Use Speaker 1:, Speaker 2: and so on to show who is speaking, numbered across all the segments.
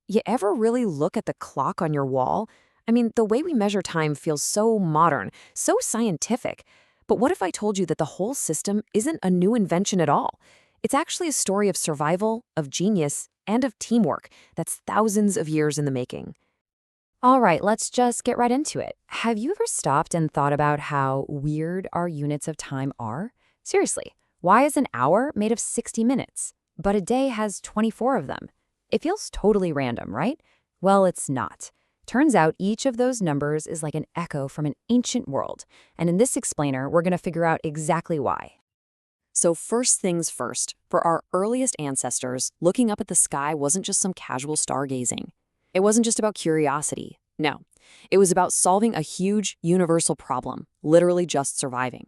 Speaker 1: You ever really look at the clock on your wall? I mean, the way we measure time feels so modern, so scientific. But what if I told you that the whole system isn't a new invention at all? It's actually a story of survival, of genius, and of teamwork that's thousands of years in the making. All right, let's just get right into it. Have you ever stopped and thought about how weird our units of time are? Seriously, why is an hour made of 60 minutes, but a day has 24 of them? It feels totally random, right? Well, it's not. Turns out each of those numbers is like an echo from an ancient world, and in this explainer, we're going to figure out exactly why. So first things first, for our earliest ancestors, looking up at the sky wasn't just some casual stargazing. It wasn't just about curiosity. No, it was about solving a huge universal problem, literally just surviving.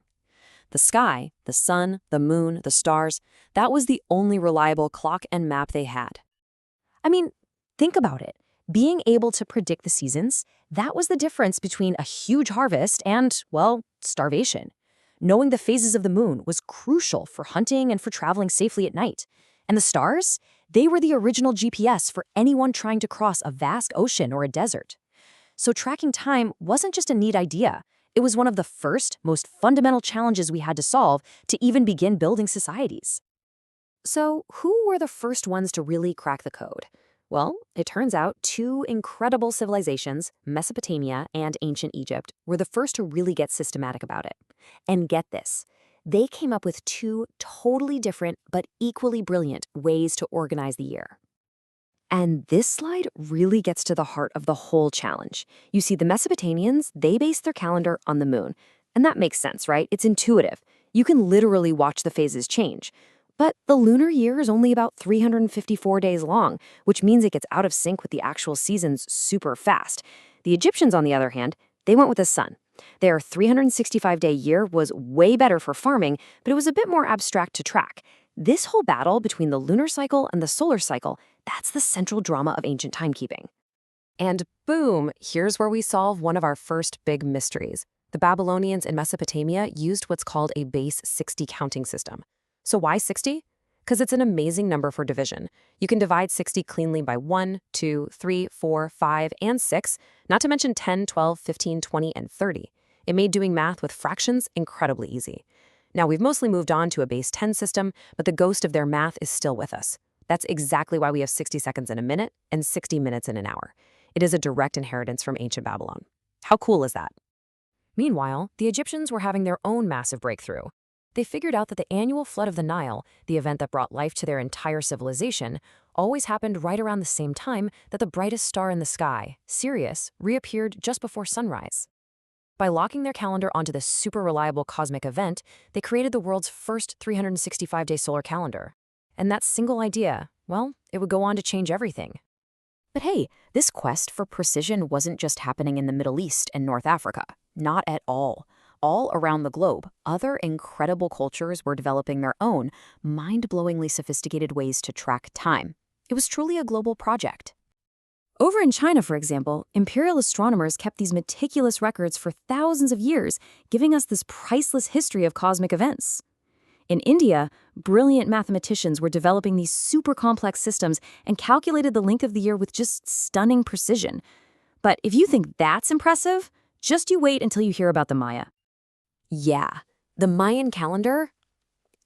Speaker 1: The sky, the sun, the moon, the stars, that was the only reliable clock and map they had. I mean, think about it. Being able to predict the seasons, that was the difference between a huge harvest and, well, starvation. Knowing the phases of the moon was crucial for hunting and for traveling safely at night. And the stars? They were the original GPS for anyone trying to cross a vast ocean or a desert. So tracking time wasn't just a neat idea. It was one of the first, most fundamental challenges we had to solve to even begin building societies. So who were the first ones to really crack the code? Well, it turns out two incredible civilizations, Mesopotamia and ancient Egypt, were the first to really get systematic about it. And get this, they came up with two totally different but equally brilliant ways to organize the year. And this slide really gets to the heart of the whole challenge. You see, the Mesopotamians, they based their calendar on the moon. And that makes sense, right? It's intuitive. You can literally watch the phases change. But the lunar year is only about 354 days long, which means it gets out of sync with the actual seasons super fast. The Egyptians, on the other hand, they went with the sun. Their 365-day year was way better for farming, but it was a bit more abstract to track. This whole battle between the lunar cycle and the solar cycle, that's the central drama of ancient timekeeping. And boom, here's where we solve one of our first big mysteries. The Babylonians in Mesopotamia used what's called a base 60 counting system. So why 60? Because it's an amazing number for division. You can divide 60 cleanly by 1, 2, 3, 4, 5, and 6, not to mention 10, 12, 15, 20, and 30. It made doing math with fractions incredibly easy. Now, we've mostly moved on to a base 10 system, but the ghost of their math is still with us. That's exactly why we have 60 seconds in a minute and 60 minutes in an hour. It is a direct inheritance from ancient Babylon. How cool is that? Meanwhile, the Egyptians were having their own massive breakthrough. They figured out that the annual flood of the Nile, the event that brought life to their entire civilization, always happened right around the same time that the brightest star in the sky, Sirius, reappeared just before sunrise. By locking their calendar onto this super reliable cosmic event, they created the world's first 365-day solar calendar. And that single idea, well, it would go on to change everything. But hey, this quest for precision wasn't just happening in the Middle East and North Africa. Not at all. All around the globe, other incredible cultures were developing their own, mind-blowingly sophisticated ways to track time. It was truly a global project. Over in China, for example, imperial astronomers kept these meticulous records for thousands of years, giving us this priceless history of cosmic events. In India, brilliant mathematicians were developing these super complex systems and calculated the length of the year with just stunning precision. But if you think that's impressive, just you wait until you hear about the Maya. Yeah, the Mayan calendar,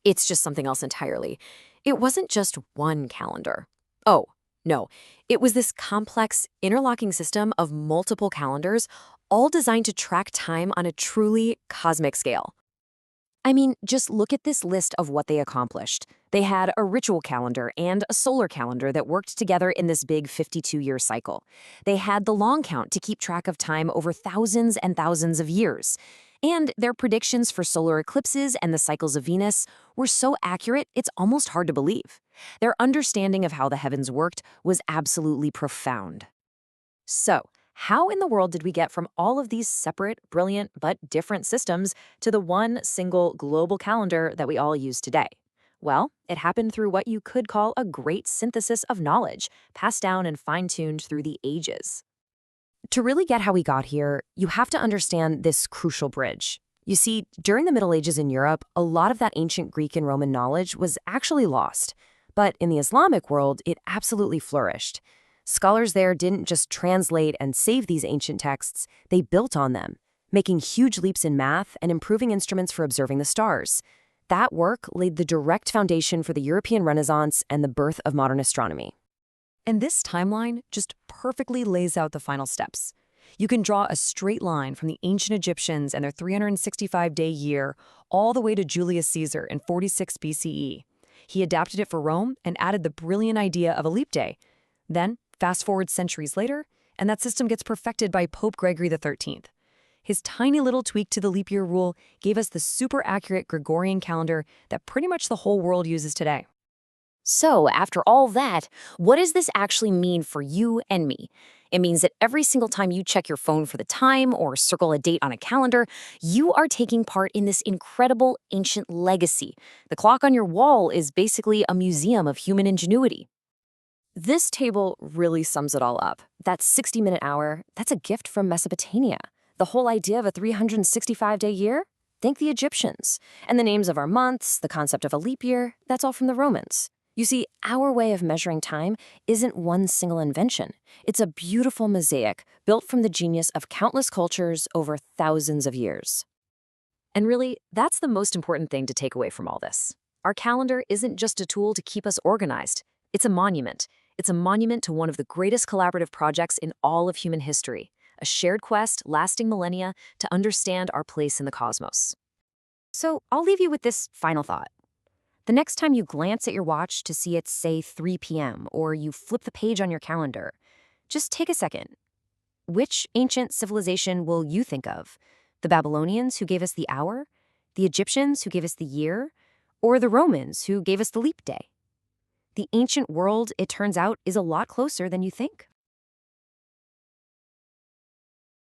Speaker 1: it's just something else entirely. It wasn't just one calendar. Oh, no, it was this complex, interlocking system of multiple calendars, all designed to track time on a truly cosmic scale. I mean, just look at this list of what they accomplished. They had a ritual calendar and a solar calendar that worked together in this big 52-year cycle. They had the long count to keep track of time over thousands and thousands of years. And their predictions for solar eclipses and the cycles of Venus were so accurate, it's almost hard to believe. Their understanding of how the heavens worked was absolutely profound. So, how in the world did we get from all of these separate, brilliant, but different systems to the one single global calendar that we all use today? Well, it happened through what you could call a great synthesis of knowledge, passed down and fine-tuned through the ages. To really get how we got here, you have to understand this crucial bridge. You see, during the Middle Ages in Europe, a lot of that ancient Greek and Roman knowledge was actually lost. But in the Islamic world, it absolutely flourished.
Speaker 2: Scholars there didn't just translate and save these ancient texts, they built on them, making huge leaps in math and improving instruments for observing the stars. That work laid the direct foundation for the European Renaissance and the birth of modern astronomy.
Speaker 3: And this timeline just perfectly lays out the final steps. You can draw a straight line from the ancient Egyptians and their 365-day year all the way to Julius Caesar in 46 BCE. He adapted it for Rome and added the brilliant idea of a leap day. Then, fast forward centuries later, and that system gets perfected by Pope Gregory XIII. His tiny little tweak to the leap year rule gave us the super accurate Gregorian calendar that pretty much the whole world uses today.
Speaker 1: So, after all that, what does this actually mean for you and me? It means that every single time you check your phone for the time or circle a date on a calendar, you are taking part in this incredible ancient legacy. The clock on your wall is basically a museum of human ingenuity. This table really sums it all up. That 60-minute hour, that's a gift from Mesopotamia. The whole idea of a 365-day year? Think the Egyptians. And the names of our months, the concept of a leap year, that's all from the Romans. You see, our way of measuring time isn't one single invention. It's a beautiful mosaic built from the genius of countless cultures over thousands of years. And really, that's the most important thing to take away from all this. Our calendar isn't just a tool to keep us organized. It's a monument. It's a monument to one of the greatest collaborative projects in all of human history, a shared quest lasting millennia to understand our place in the cosmos. So I'll leave you with this final thought. The next time you glance at your watch to see it's, say, 3 p.m., or you flip the page on your calendar, just take a second. Which ancient civilization will you think of? The Babylonians who gave us the hour? The Egyptians who gave us the year? Or the Romans who gave us the leap day? The ancient world, it turns out, is a lot closer than you think.